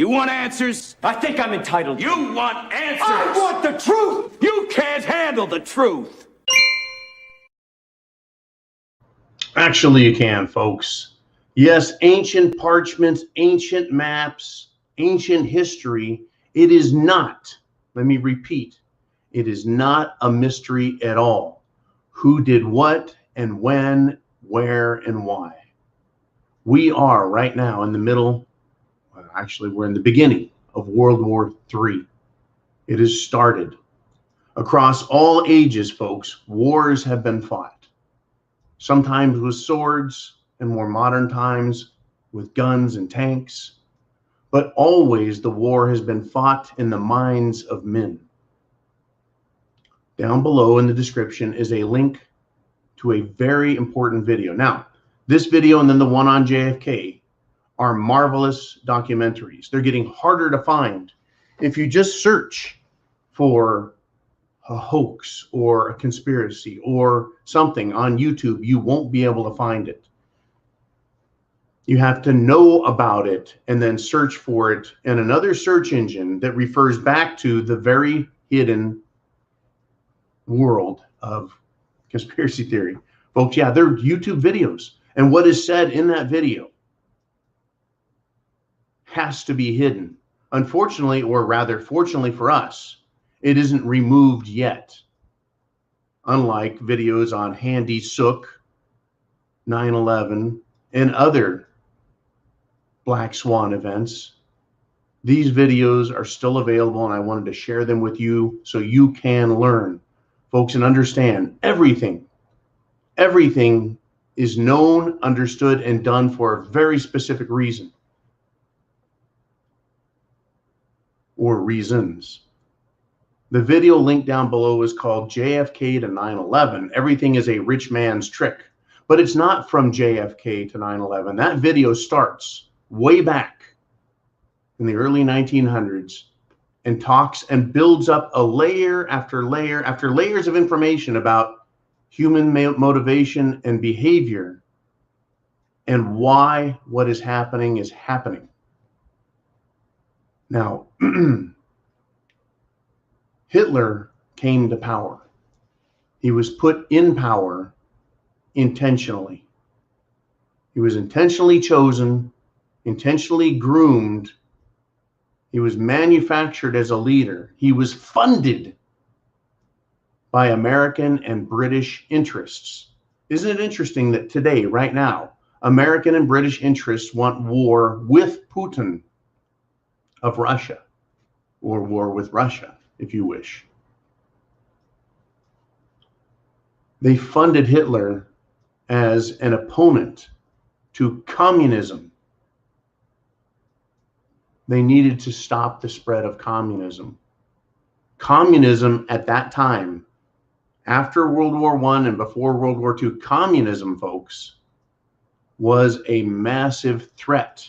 You want answers? I think I'm entitled to. You want answers? I want the truth! You can't handle the truth. Actually, you can, folks. Yes, ancient parchments, ancient maps, ancient history. It is not, let me repeat, it is not a mystery at all. Who did what and when, where, and why. We are right now in the middle, well, actually, we're in the beginning of World War III. It has started. Across all ages, folks, wars have been fought. Sometimes with swords, in more modern times with guns and tanks. But always the war has been fought in the minds of men. Down below in the description is a link to a very important video. Now, this video and then the one on JFK are marvelous documentaries. They're getting harder to find. If you just search for a hoax or a conspiracy or something on YouTube, you won't be able to find it. You have to know about it and then search for it in another search engine that refers back to the very hidden world of conspiracy theory. Folks, yeah, they're YouTube videos. And what is said in that video has to be hidden. Unfortunately, or rather fortunately for us, it isn't removed yet. Unlike videos on Handy Sook, 9/11, and other Black Swan events, these videos are still available, and I wanted to share them with you so you can learn, folks, and understand everything. Everything is known, understood, and done for a very specific reason or reasons. The video link down below is called JFK to 9/11. Everything is a rich man's trick, but it's not from JFK to 9/11. That video starts way back in the early 1900s and talks and builds up a layer after layer after layers of information about human motivation and behavior and why what is happening. Now, Hitler came to power. He was put in power intentionally. He was intentionally chosen, intentionally groomed. He was manufactured as a leader. He was funded by American and British interests. Isn't it interesting that today, right now, American and British interests want war with Putin of Russia, or war with Russia, if you wish. They funded Hitler as an opponent to communism. They needed to stop the spread of communism. Communism at that time, after World War I and before World War II, communism, folks, was a massive threat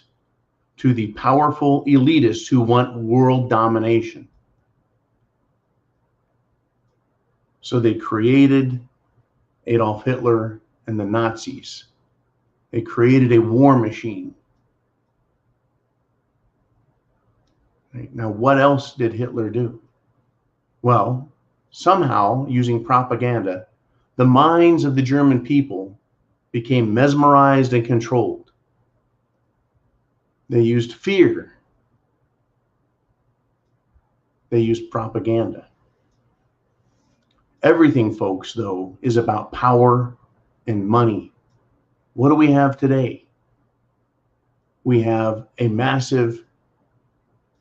to the powerful elitists who want world domination. So they created Adolf Hitler and the Nazis. They created a war machine. Right? Now, what else did Hitler do? Well, somehow, using propaganda, the minds of the German people became mesmerized and controlled. They used fear. They used propaganda. Everything, folks, though, is about power and money. What do we have today? We have a massive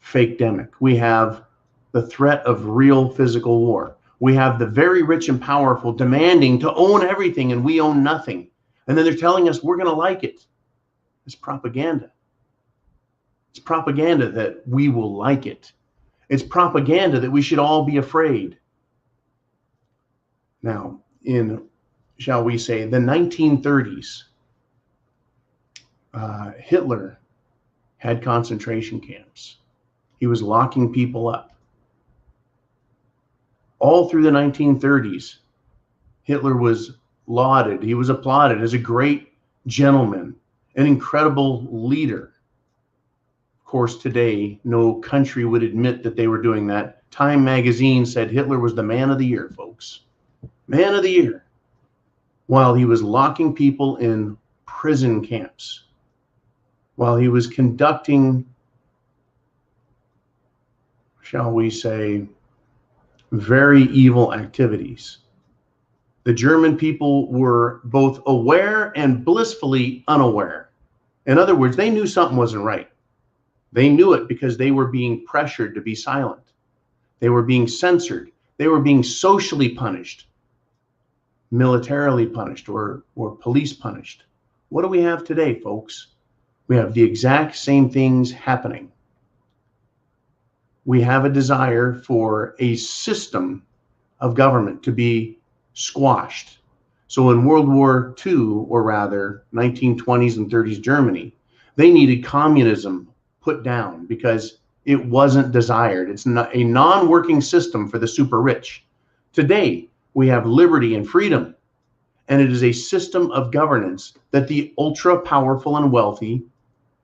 fake-demic. We have the threat of real physical war. We have the very rich and powerful demanding to own everything, and we own nothing. And then they're telling us we're going to like it. It's propaganda. It's propaganda that we will like it. It's propaganda that we should all be afraid. Now, in, shall we say, the 1930s, Hitler had concentration camps. He was locking people up. All through the 1930s, Hitler was lauded. He was applauded as a great gentleman, an incredible leader. Of course, today, no country would admit that they were doing that. Time magazine said Hitler was the man of the year, folks. Man of the year. While he was locking people in prison camps, while he was conducting, shall we say, very evil activities. The German people were both aware and blissfully unaware. In other words, they knew something wasn't right. They knew it because they were being pressured to be silent. They were being censored. They were being socially punished, militarily punished, or police punished. What do we have today, folks? We have the exact same things happening. We have a desire for a system of government to be squashed. So in World War II, or rather 1920s and 30s Germany, they needed communism put down because it wasn't desired. It's not a non-working system for the super rich. Today, we have liberty and freedom, and it is a system of governance that the ultra powerful and wealthy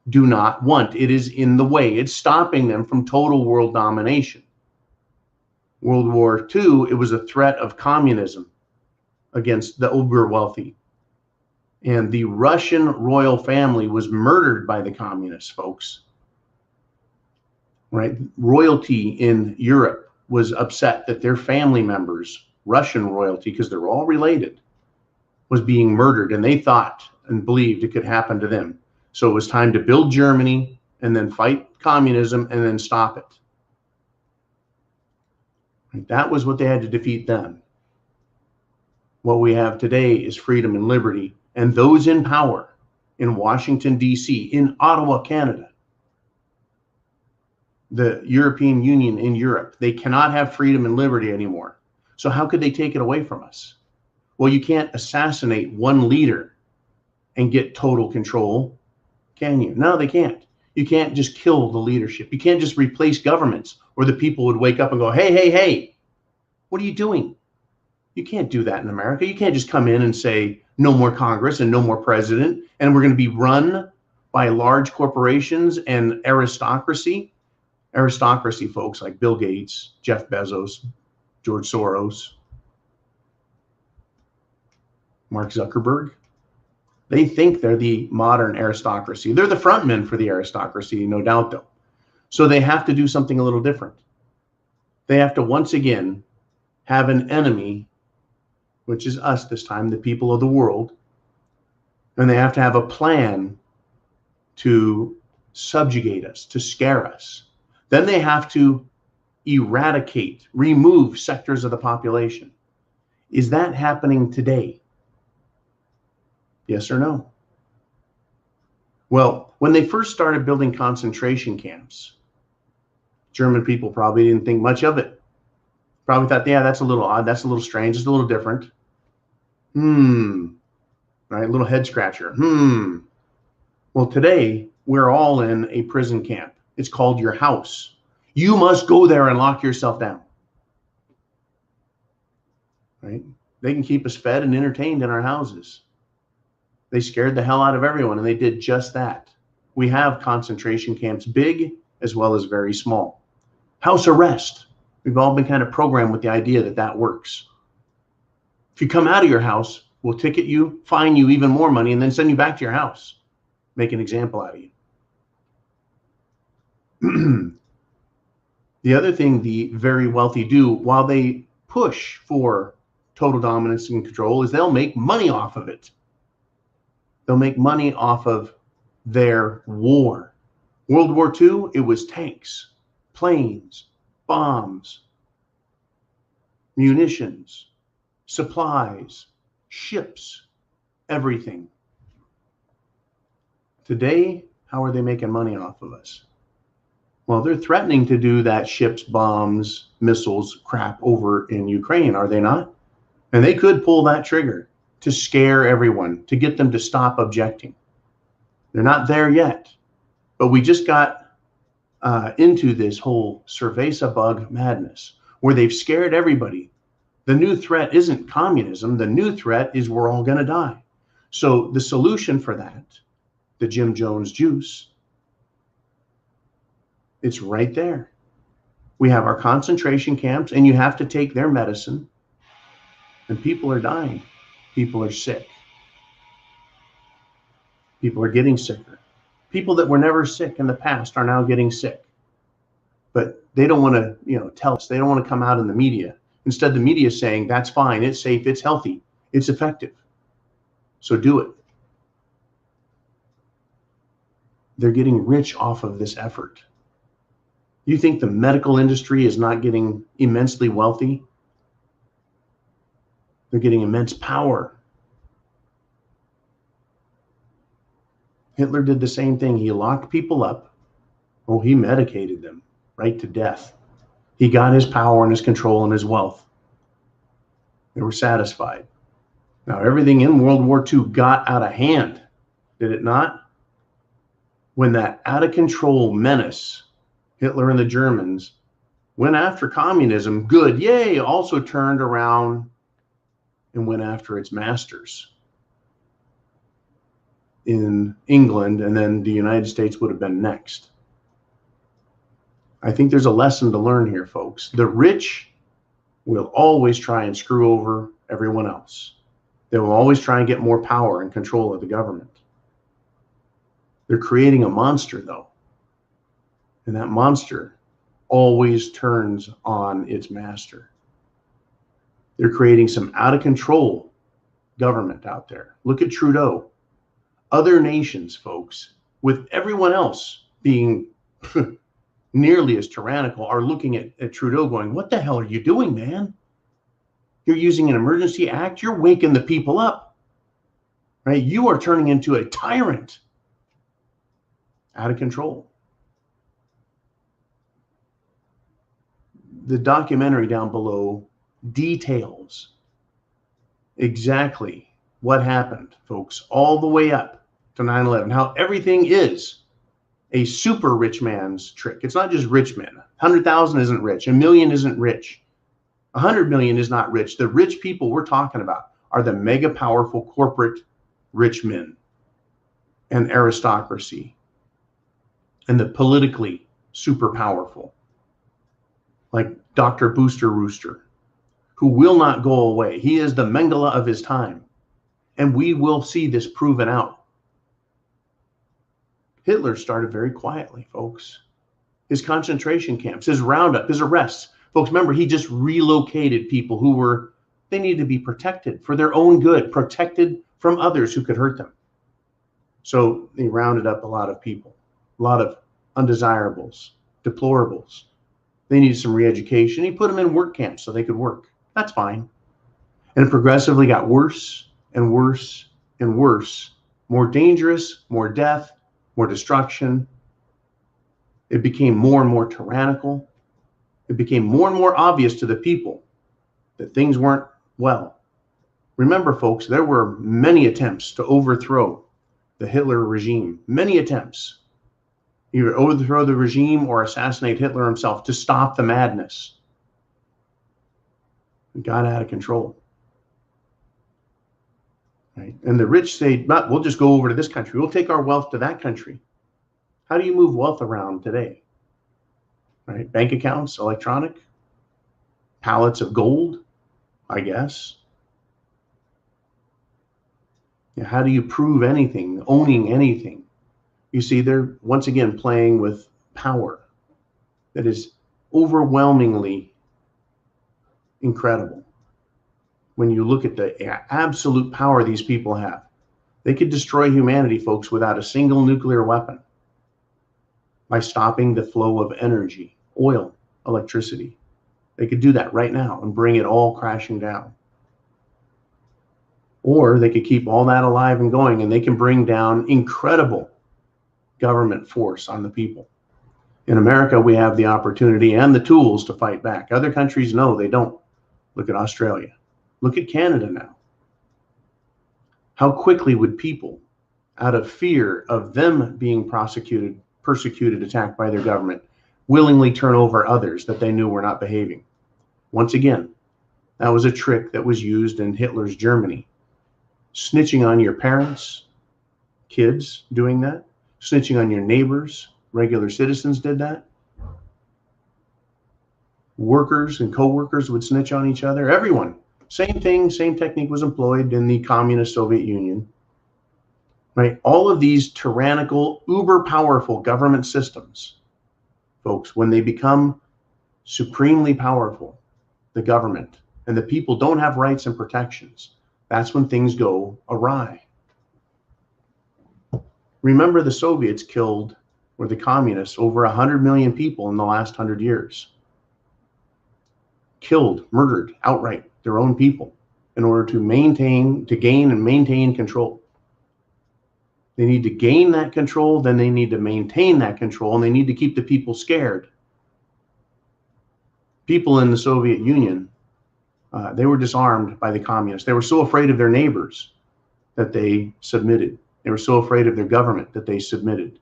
do not want. It is in the way. It's stopping them from total world domination. World War II, it was a threat of communism against the uber wealthy. And the Russian royal family was murdered by the communists, folks. Right? Royalty in Europe was upset that their family members, Russian royalty, because they're all related, was being murdered, and they thought and believed it could happen to them. So it was time to build Germany and then fight communism and then stop it. Right? That was what they had to defeat then. What we have today is freedom and liberty, and those in power in Washington, D.C., in Ottawa, Canada, the European Union in Europe, they cannot have freedom and liberty anymore. So how could they take it away from us? Well, you can't assassinate one leader and get total control, can you? No, they can't. You can't just kill the leadership. You can't just replace governments, or the people would wake up and go, hey, hey, hey, what are you doing? You can't do that in America. You can't just come in and say no more Congress and no more president, and we're going to be run by large corporations and aristocracy. Aristocracy, folks like Bill Gates, Jeff Bezos, George Soros, Mark Zuckerberg. They think they're the modern aristocracy. They're the frontmen for the aristocracy, no doubt, though. So they have to do something a little different. They have to once again have an enemy, which is us this time, the people of the world. And they have to have a plan to subjugate us, to scare us. Then they have to eradicate, remove sectors of the population. Is that happening today? Yes or no? Well, when they first started building concentration camps, German people probably didn't think much of it. Probably thought, yeah, that's a little odd, that's a little strange, it's a little different. Right, little head scratcher. Well, today, we're all in a prison camp. It's called your house. You must go there and lock yourself down. Right? They can keep us fed and entertained in our houses. They scared the hell out of everyone, and they did just that. We have concentration camps, big as well as very small. House arrest. We've all been kind of programmed with the idea that that works. If you come out of your house, we'll ticket you, fine you even more money, and then send you back to your house. Make an example out of you. The other thing the very wealthy do while they push for total dominance and control is they'll make money off of it. They'll make money off of their war. World War II, it was tanks, planes, bombs, munitions, supplies, ships, everything. Today, how are they making money off of us? Well, they're threatening to do that ships, bombs, missiles crap over in Ukraine, are they not? And they could pull that trigger to scare everyone, to get them to stop objecting. They're not there yet, but we just got into this whole cerveza bug madness where they've scared everybody. The new threat isn't communism. The new threat is we're all going to die. So the solution for that, the Jim Jones juice, It's right there. We have our concentration camps, and you have to take their medicine, and people are dying. People are sick. People are getting sicker. People that were never sick in the past are now getting sick. But they don't want to, tell us. They don't want to come out in the media. Instead, the media is saying, that's fine, it's safe, it's healthy, it's effective. So do it. They're getting rich off of this effort. You think the medical industry is not getting immensely wealthy? They're getting immense power. Hitler did the same thing. He locked people up. Oh, he medicated them right to death. He got his power and his control and his wealth. They were satisfied. Now, everything in World War II got out of hand, did it not? When that out of control menace, Hitler and the Germans, went after communism, good, yay, also turned around and went after its masters in England, and then the United States would have been next. I think there's a lesson to learn here, folks. The rich will always try and screw over everyone else. They will always try and get more power and control of the government. They're creating a monster, though. And that monster always turns on its master. They're creating some out of control government out there. Look at Trudeau. Other nations, folks, with everyone else being nearly as tyrannical, are looking at Trudeau going, what the hell are you doing, man? You're using an emergency act. You're waking the people up, right? You are turning into a tyrant. Out of control. The documentary down below details exactly what happened, folks, all the way up to 9/11, how everything is a super rich man's trick. It's not just rich men. 100,000 isn't rich. 1,000,000 isn't rich. 100 million is not rich. The rich people we're talking about are the mega powerful corporate rich men and aristocracy and the politically super powerful, like Dr. Booster Rooster, who will not go away. He is the Mengele of his time. And we will see this proven out. Hitler started very quietly, folks. His concentration camps, his roundup, his arrests. Folks, remember, he just relocated people who they needed to be protected for their own good, protected from others who could hurt them. So he rounded up a lot of people, a lot of undesirables, deplorables. They needed some re-education. He put them in work camps so they could work. That's fine. And it progressively got worse and worse and worse, more dangerous, more death, more destruction. It became more and more tyrannical. It became more and more obvious to the people that things weren't well. Remember, folks, there were many attempts to overthrow the Hitler regime, many attempts. Either overthrow the regime or assassinate Hitler himself to stop the madness. It got out of control. Right? And the rich say, but we'll just go over to this country. We'll take our wealth to that country. How do you move wealth around today? Right? Bank accounts, electronic, pallets of gold, I guess. Yeah, how do you prove anything, owning anything? You see, they're once again playing with power that is overwhelmingly incredible. When you look at the absolute power these people have, they could destroy humanity, folks, without a single nuclear weapon by stopping the flow of energy, oil, electricity. They could do that right now and bring it all crashing down. Or they could keep all that alive and going, and they can bring down incredible government force on the people. In America, we have the opportunity and the tools to fight back. Other countries, no, they don't. Look at Australia. Look at Canada now. How quickly would people, out of fear of them being persecuted, attacked by their government, willingly turn over others that they knew were not behaving? Once again, that was a trick that was used in Hitler's Germany. Snitching on your parents, kids doing that, snitching on your neighbors, regular citizens did that. Workers and co-workers would snitch on each other. Everyone. Same thing, same technique was employed in the communist Soviet Union. Right? All of these tyrannical, uber powerful government systems, folks, when they become supremely powerful, the government, and the people don't have rights and protections, that's when things go awry. Remember, the Soviets killed, or the communists, over 100 million people in the last 100 years. Killed, murdered outright their own people in order to gain and maintain control. They need to gain that control, then they need to maintain that control, and they need to keep the people scared. People in the Soviet Union, they were disarmed by the communists. They were so afraid of their neighbors that they submitted. They were so afraid of their government that they submitted.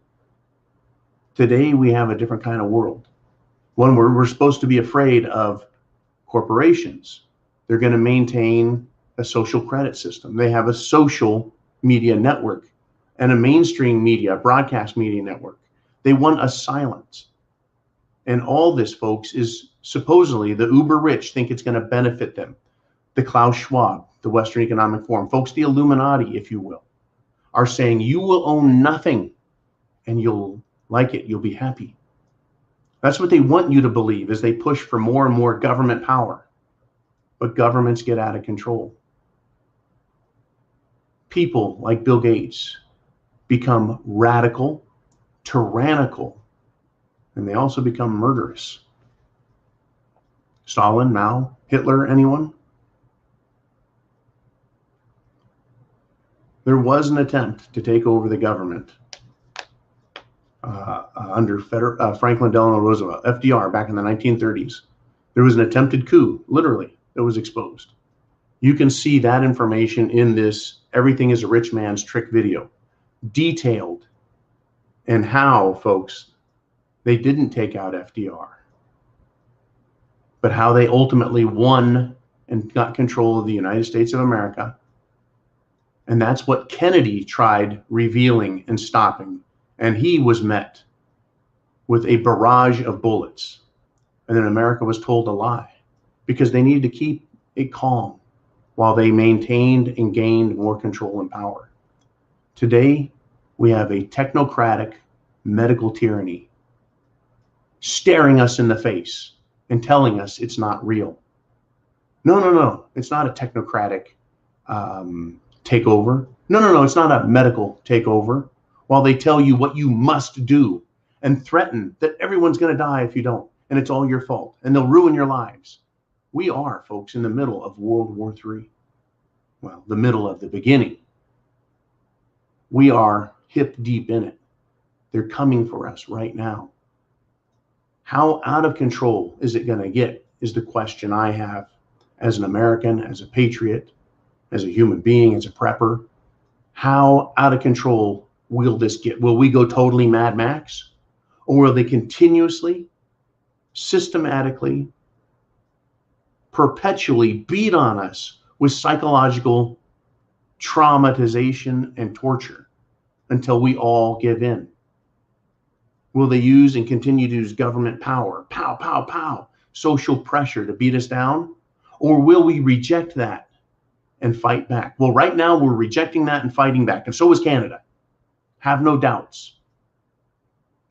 Today, we have a different kind of world. One where we're supposed to be afraid of corporations. They're going to maintain a social credit system. They have a social media network and a mainstream media, broadcast media network. They want us silent. And all this, folks, is supposedly the uber rich think it's going to benefit them. The Klaus Schwab, the Western Economic Forum, folks, the Illuminati, if you will, are saying you will own nothing and you'll like it, you'll be happy. That's what they want you to believe as they push for more and more government power. But governments get out of control. People like Bill Gates become radical, tyrannical, and they also become murderous. Stalin, Mao, Hitler, anyone? There was an attempt to take over the government under Franklin Delano Roosevelt, FDR, back in the 1930s. There was an attempted coup, literally, that was exposed. You can see that information in this Everything is a Rich Man's Trick video, detailed, and how, folks, they didn't take out FDR, but how they ultimately won and got control of the United States of America. And that's what Kennedy tried revealing and stopping. And he was met with a barrage of bullets. And then America was told a lie because they needed to keep it calm while they maintained and gained more control and power. Today, we have a technocratic medical tyranny staring us in the face and telling us it's not real. No, it's not a technocratic takeover. No, it's not a medical takeover. While they tell you what you must do and threaten that everyone's going to die if you don't, and it's all your fault, and they'll ruin your lives. We are, folks, in the middle of World War III. Well, the middle of the beginning. We are hip deep in it. They're coming for us right now. How out of control is it going to get is the question I have as an American, as a patriot, as a human being, as a prepper. How out of control will this get? Will we go totally Mad Max? Or will they continuously, systematically, perpetually beat on us with psychological traumatization and torture until we all give in? Will they use and continue to use government power, pow, pow, pow, social pressure to beat us down? Or will we reject that and fight back? Well, right now we're rejecting that and fighting back, and so is Canada. Have no doubts.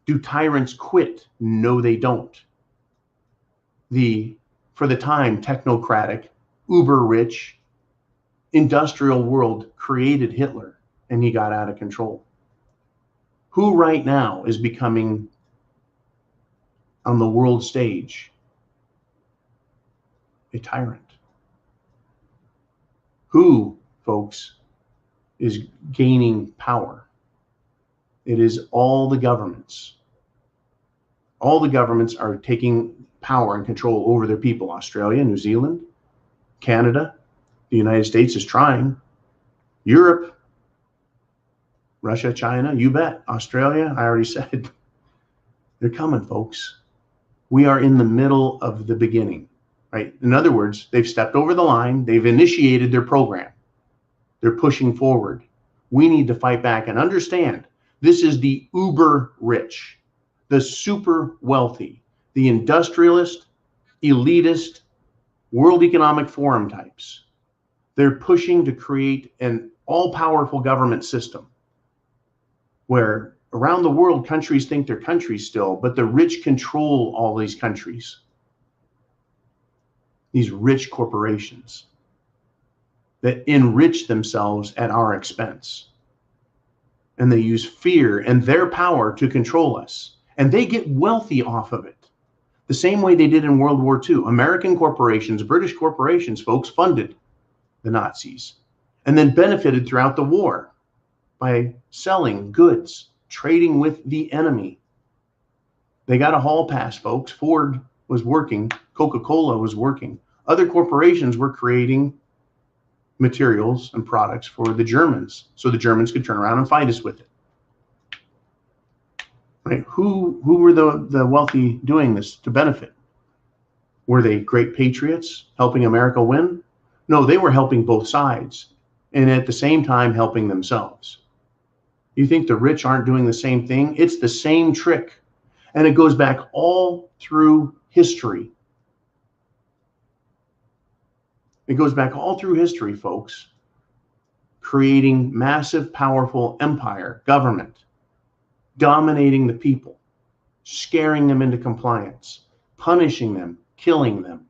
Do tyrants quit? No, they don't. The, for the time, technocratic, uber-rich, industrial world created Hitler, and he got out of control. Who right now is becoming, on the world stage, a tyrant? Who, folks, is gaining power? It is all the governments. All the governments are taking power and control over their people. Australia, New Zealand, Canada, the United States is trying. Europe, Russia, China, you bet. Australia, I already said. They're coming, folks. We are in the middle of the beginning, right? In other words, they've stepped over the line. They've initiated their program. They're pushing forward. We need to fight back and understand this is the uber rich, the super wealthy, the industrialist, elitist World Economic Forum types. They're pushing to create an all-powerful government system where around the world countries think they're countries still, but the rich control all these countries. These rich corporations that enrich themselves at our expense. And they use fear and their power to control us. And they get wealthy off of it. The same way they did in World War II. American corporations, British corporations, folks, funded the Nazis and then benefited throughout the war by selling goods, trading with the enemy. They got a hall pass, folks. Ford was working. Coca-Cola was working. Other corporations were creating materials and products for the Germans so the Germans could turn around and fight us with it. Right? Who were the wealthy doing this to benefit? Were they great patriots helping America win? No, they were helping both sides and at the same time helping themselves. You think the rich aren't doing the same thing? It's the same trick. And it goes back all through history. It goes back all through history, folks. Creating massive, powerful empire, government, dominating the people, scaring them into compliance, punishing them, killing them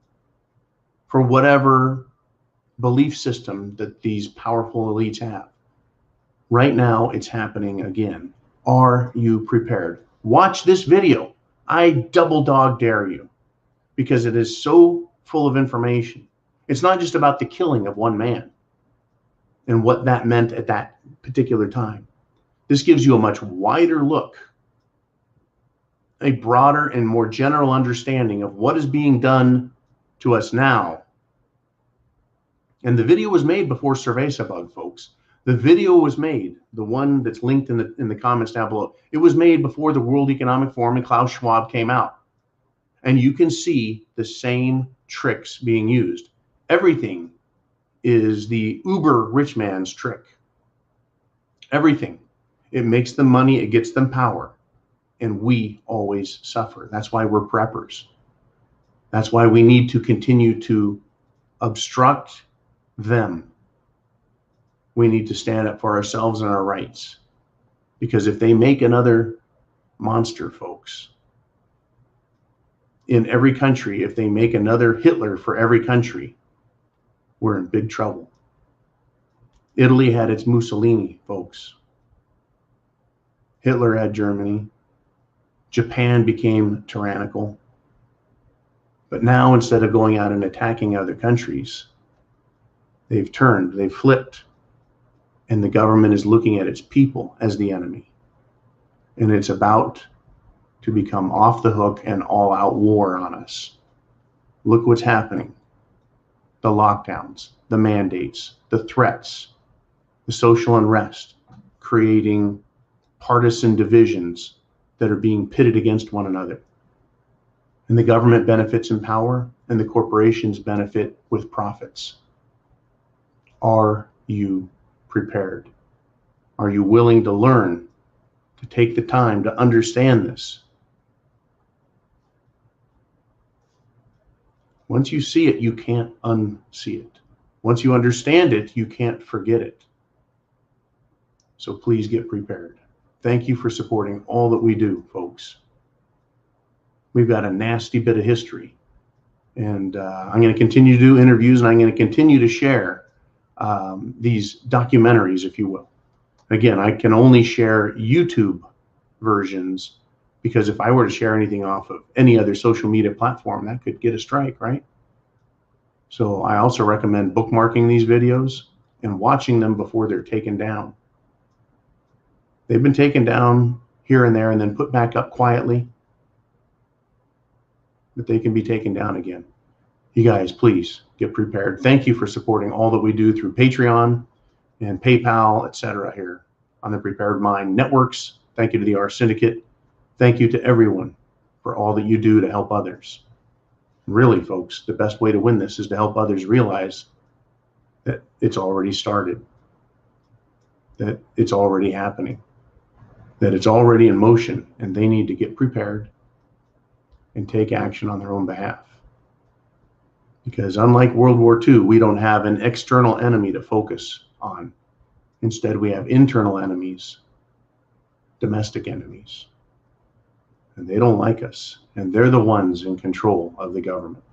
for whatever belief system that these powerful elites have. Right now, it's happening again. Are you prepared? Watch this video. I double dog dare you because it is so full of information. It's not just about the killing of one man and what that meant at that particular time. This gives you a much wider look, a broader and more general understanding of what is being done to us now. And the video was made before Cerveza-Bug, folks. The video was made, the one that's linked in the comments down below. It was made before the World Economic Forum and Klaus Schwab came out. And you can see the same tricks being used. Everything is the uber rich man's trick. Everything. It makes them money, it gets them power. And we always suffer. That's why we're preppers. That's why we need to continue to obstruct them. We need to stand up for ourselves and our rights. Because if they make another monster, folks, in every country, if they make another Hitler for every country, we're in big trouble. Italy had its Mussolini, folks. Hitler had Germany. Japan became tyrannical. But now, instead of going out and attacking other countries, they've turned, they've flipped. And the government is looking at its people as the enemy. And it's about to become off the hook and all-out war on us. Look what's happening. The lockdowns, the mandates, the threats, the social unrest, creating partisan divisions that are being pitted against one another. And the government benefits in power, and the corporations benefit with profits. Are you prepared? Are you willing to learn, to take the time to understand this? Once you see it, you can't unsee it. Once you understand it, you can't forget it. So please get prepared. Thank you for supporting all that we do, folks. We've got a nasty bit of history. And I'm going to continue to do interviews, and I'm going to continue to share these documentaries, if you will. Again, I can only share YouTube versions because if I were to share anything off of any other social media platform, that could get a strike, right? So I also recommend bookmarking these videos and watching them before they're taken down. They've been taken down here and there and then put back up quietly, but they can be taken down again. You guys, please get prepared. Thank you for supporting all that we do through Patreon and PayPal, etc. here on the Prepared Mind networks. Thank you to the R Syndicate. Thank you to everyone for all that you do to help others. Really, folks, the best way to win this is to help others realize that it's already started, that it's already happening, that it's already in motion, and they need to get prepared and take action on their own behalf. Because unlike World War II, we don't have an external enemy to focus on. Instead, we have internal enemies, domestic enemies. And they don't like us. And they're the ones in control of the government.